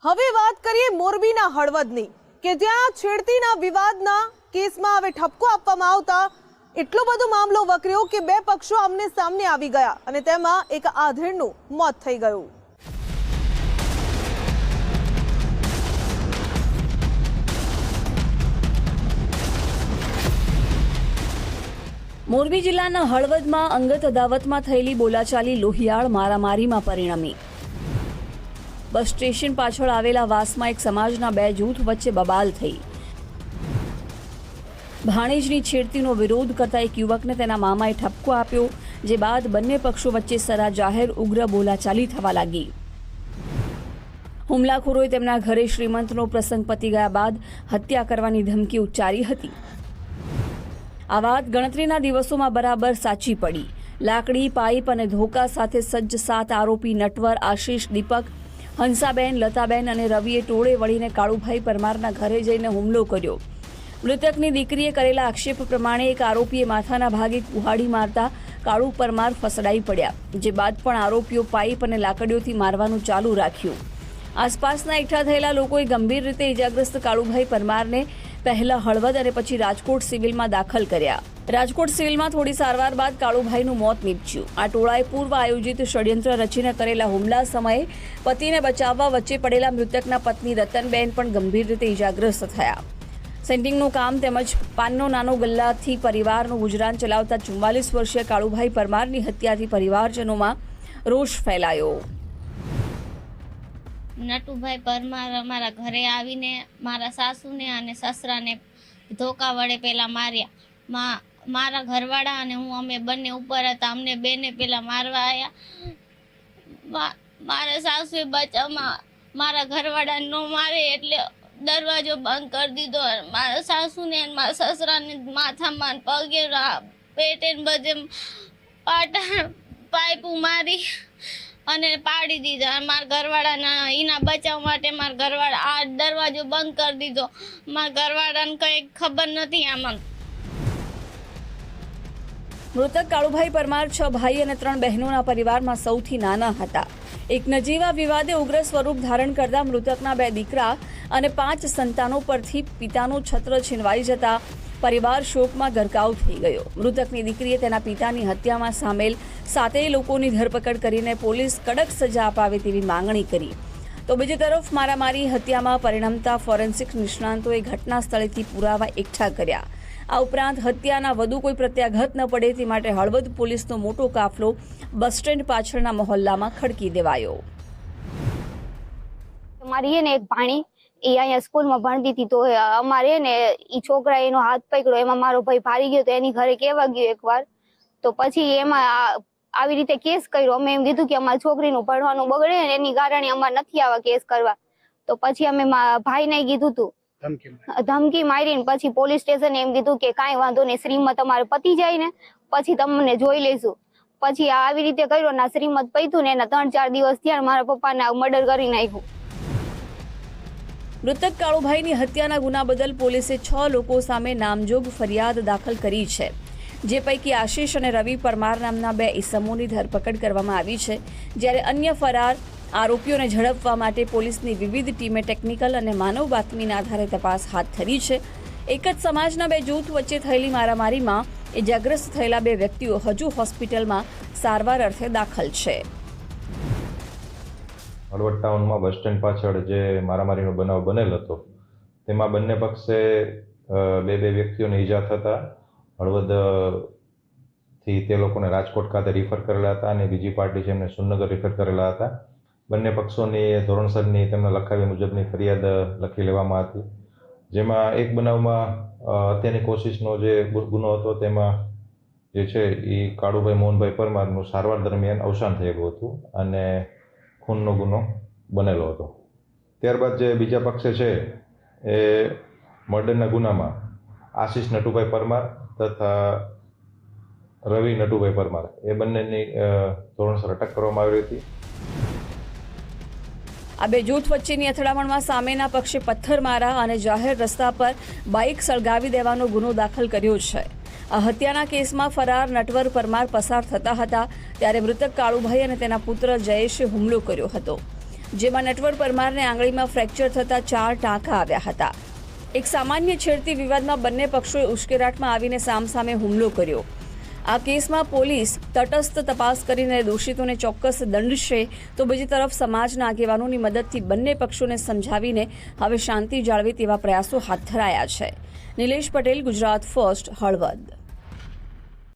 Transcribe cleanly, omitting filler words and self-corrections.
હવે વાત કરીએ મોરબીના હળવદની કે જ્યાં છેડતીના વિવાદના કેસમાં હવે ઠપકો આપવામાં આવતા એટલો બધો મામલો વકર્યો કે બે પક્ષો આમને સામને આવી ગયા અને તેમાં એક આધેડનું મોત થઈ ગયું। મોરબી જિલ્લાના હળવદમાં અંગત અદાવતમાં થયેલી બોલાચાલી લોહિયાળ મારામારીમાં પરિણમી। બસ સ્ટેશન પાછળ આવેલા વાસમાં એક સમાજના બે જૂથ વચ્ચે બબાલ થઈ। ભાણેજની છેડતીનો વિરોધ કરતા એક યુવકને તેના મામાએ ઠપકો આપ્યો, જે બાદ બંને પક્ષો વચ્ચે સરા જાહેર ઉગ્ર બોલાચાલી થવા લાગી। હુમલાખોરોએ તેમના ઘરે શ્રીમંતનો પ્રસંગ પતી ગયા બાદ હત્યા કરવાની ધમકી ઉચ્ચારી હતી। આ વાત ગણતરીના દિવસોમાં બરાબર સાચી પડી। લાકડી, પાઇપ અને ધોકા સાથે સજ્જ 7 આરોપી નટવર, આશીષ, દીપક, હંસાબેન, લતાબેન અને રવિએ ટોળે વળીને કાળુભાઈ પરમારના ઘરે જઈને હુમલો કર્યો। મૃતકની દીકરીએ કરેલા આક્ષેપ પ્રમાણે એક આરોપીએ માથાના ભાગે કુહાડી મારતા કાળુ પરમાર ફસડાઈ પડ્યા, જે બાદ પણ આરોપીઓ પાઇપ અને લાકડીઓથી મારવાનું ચાલુ રાખ્યું। આસપાસના એકઠા થયેલા લોકોએ ગંભીર રીતે ઇજાગ્રસ્ત કાળુભાઈ પરમારને પહેલા હળવદ અને પછી રાજકોટ સિવિલમાં દાખલ કર્યા। રાજકોટ સિવિલમાં થોડી સારવાર બાદ કાળુભાઈનું મોત નીપજ્યું। આ ટોળાએ પૂર્વ આયોજિત ષડયંત્ર રચીને કરેલા હુમલા સમયે પતિને બચાવવા વચ્ચે પડેલા મૃતકના પત્ની રતનબેન પણ ગંભીર રીતે ઇજાગ્રસ્ત થયા। સેન્ટિંગનું કામ તેમજ પાનનો નાનો ગલ્લાથી પરિવારનું ગુજરાન ચલાવતા 44 વર્ષીય કાળુભાઈ પરમારની હત્યાથી પરિવારજનોમાં રોષ ફેલાયો। નટુભાઈ પરમાર અમારા ઘરે આવીને મારા સાસુને અને સસરાને ધોકા વડે પહેલાં માર્યા। મારા ઘરવાળા અને હું અમે બંને ઉપર હતા। અમને બેને પહેલાં મારવા આવ્યા। મારા સાસુએ બચાવમાં મારા ઘરવાળાને ન મારે એટલે દરવાજો બંધ કરી દીધો। મારા સાસુને અને મારા સસરાને માથામાં, પગે, પેટે બધે પાઇપો મારી અને પાડી દીધા। મારા ઘરવાળાના એના બચાવ માટે મારા ઘરવાળા આ દરવાજો બંધ કરી દીધો। મારા ઘરવાળાને કંઈ ખબર નથી આમાં। મૃતક કાળુભાઈ પરમાર 6 ભાઈ અને 3 બહેનોના પરિવારમાં સૌથી નાના હતા। એક નજીવા વિવાદે ઉગ્ર સ્વરૂપ ધારણ કરતા મૃતકના 2 દીકરા અને 5 સંતાનો પરથી પિતાનું છત્ર છીનવાઈ જતા પરિવાર શોકમાં ગરકાવ થઈ ગયો। મૃતકની દીકરીએ તેના પિતાની હત્યામાં સામેલ 7 લોકોની ધરપકડ કરીને પોલીસ કડક સજા અપાવે તેવી માંગણી કરી। તો બીજી તરફ મારામારી હત્યામાં પરિણમતા ફોરેન્સિક નિષ્ણાંતોએ ઘટના સ્થળેથી પુરાવા એકઠા કર્યા। આ ઉપરાંત હત્યાના વધુ કોઈ પ્રત્યાઘાત ન પડે તે માટે હળવદ પોલીસનો મોટો કાફલો બસ સ્ટેન્ડ પાછળના મહોલ્લામાં ખડકી દેવાયો। મારી એક ભાણી એ અહીંયા સ્કૂલમાં ભણતી હતી, તો અમારે ને એ છોકરા એનો હાથ પકડ્યો, એમાં મારો ભાઈ ભારી ગયો, તો એની ઘરે કહેવા ગયો એકવાર, તો પછી એમાં આવી રીતે કેસ કર્યો। અમે એમ કીધું કે અમારી છોકરીનું ભણવાનું બગડે ને એની કારણે અમારે નથી આવા કેસ કરવા। તો પછી અમે ભાઈને કીધું હતું, ધમકી મારીને પછી પોલીસ સ્ટેશને એમ કીધું કે કાંઈ વાંધો નહીં, શ્રીમત તમારે પતી જાય ને પછી તમને જોઈ લઈશું। પછી આવી રીતે કર્યો ને શ્રીમત પત્યું ને એના 3-4 દિવસ થયા મારા પપ્પાને મર્ડર કરી નાખ્યું। મૃતક કાળુભાઈની હત્યાના ગુના બદલ પોલીસે 6 લોકો સામે નામજોગ ફરિયાદ દાખલ કરી છે, જે પૈકી આશીષ અને રવિ પરમાર નામના 2 ઇસમોની ધરપકડ કરવામાં આવી છે, જ્યારે અન્ય ફરાર આરોપીઓને ઝડપવા માટે પોલીસની વિવિધ ટીમે ટેકનિકલ અને માનવ બાતમીના આધારે તપાસ હાથ ધરી છે। એક જ સમાજના 2 જૂથ વચ્ચે થયેલી મારામારીમાં ઇજાગ્રસ્ત થયેલા 2 વ્યક્તિઓ હજુ હોસ્પિટલમાં સારવાર અર્થે દાખલ છે। હળવદ ટાઉનમાં બસ સ્ટેન્ડ પાછળ જે મારામારીનો બનાવ બનેલ હતો તેમાં બંને પક્ષે 2 વ્યક્તિઓને ઈજા થતા હળવદથી તે લોકોને રાજકોટ ખાતે રિફર કરેલા હતા અને બીજી પાર્ટી છે એમને સુરનગર રિફર કરેલા હતા। બંને પક્ષોની ધોરણસરની તેમના લખાવ્યા મુજબની ફરિયાદ લખી લેવામાં હતી, જેમાં એક બનાવમાં હત્યાની કોશિશનો જે ગુનો હતો તેમાં જે છે એ કાળુભાઈ મોહનભાઈ પરમારનું સારવાર દરમિયાન અવસાન થયેલું હતું અને ખૂનનો ગુનો બનેલો હતો। ત્યારબાદ જે બીજા પક્ષે છે એ મર્ડરના ગુનામાં આશીષ નટુભાઈ પરમાર તથા રવિ નટુભાઈ પરમાર એ બંનેની ધોરણસર અટક કરવામાં આવી હતી। આ 2 જૂથ વચ્ચેની અથડામણમાં સામેના પક્ષે પથ્થરમારા અને જાહેર રસ્તા પર બાઇક સળગાવી દેવાનો ગુનો દાખલ કર્યો છે। આ હત્યાના કેસમાં ફરાર નટવર પરમાર પસાર થતા હતા ત્યારે મૃતક કાળુભાઈ અને તેના પુત્ર જયેશે હુમલો કર્યો હતો। જેમાં નટવર પરમારને આંગળીમાં ફ્રેક્ચર થતાં 4 ટાંકા આવ્યા હતા. એક સામાન્ય છેડતી વિવાદમાં બંને પક્ષોએ ઉશ્કેરાટમાં આવીને સામસામે હુમલો કર્યો. આ કેસમાં પોલીસ તટસ્થ તપાસ કરીને દોષિતોને ચોક્કસ દંડશે, તો બીજી તરફ સમાજના આગેવાનોની મદદથી બંને પક્ષોને સમજાવીને હવે શાંતિ જાળવે તેવા પ્રયાસો હાથ ધરાયા છે. નિલેશ પટેલ, ગુજરાત ફર્સ્ટ, હળવદ.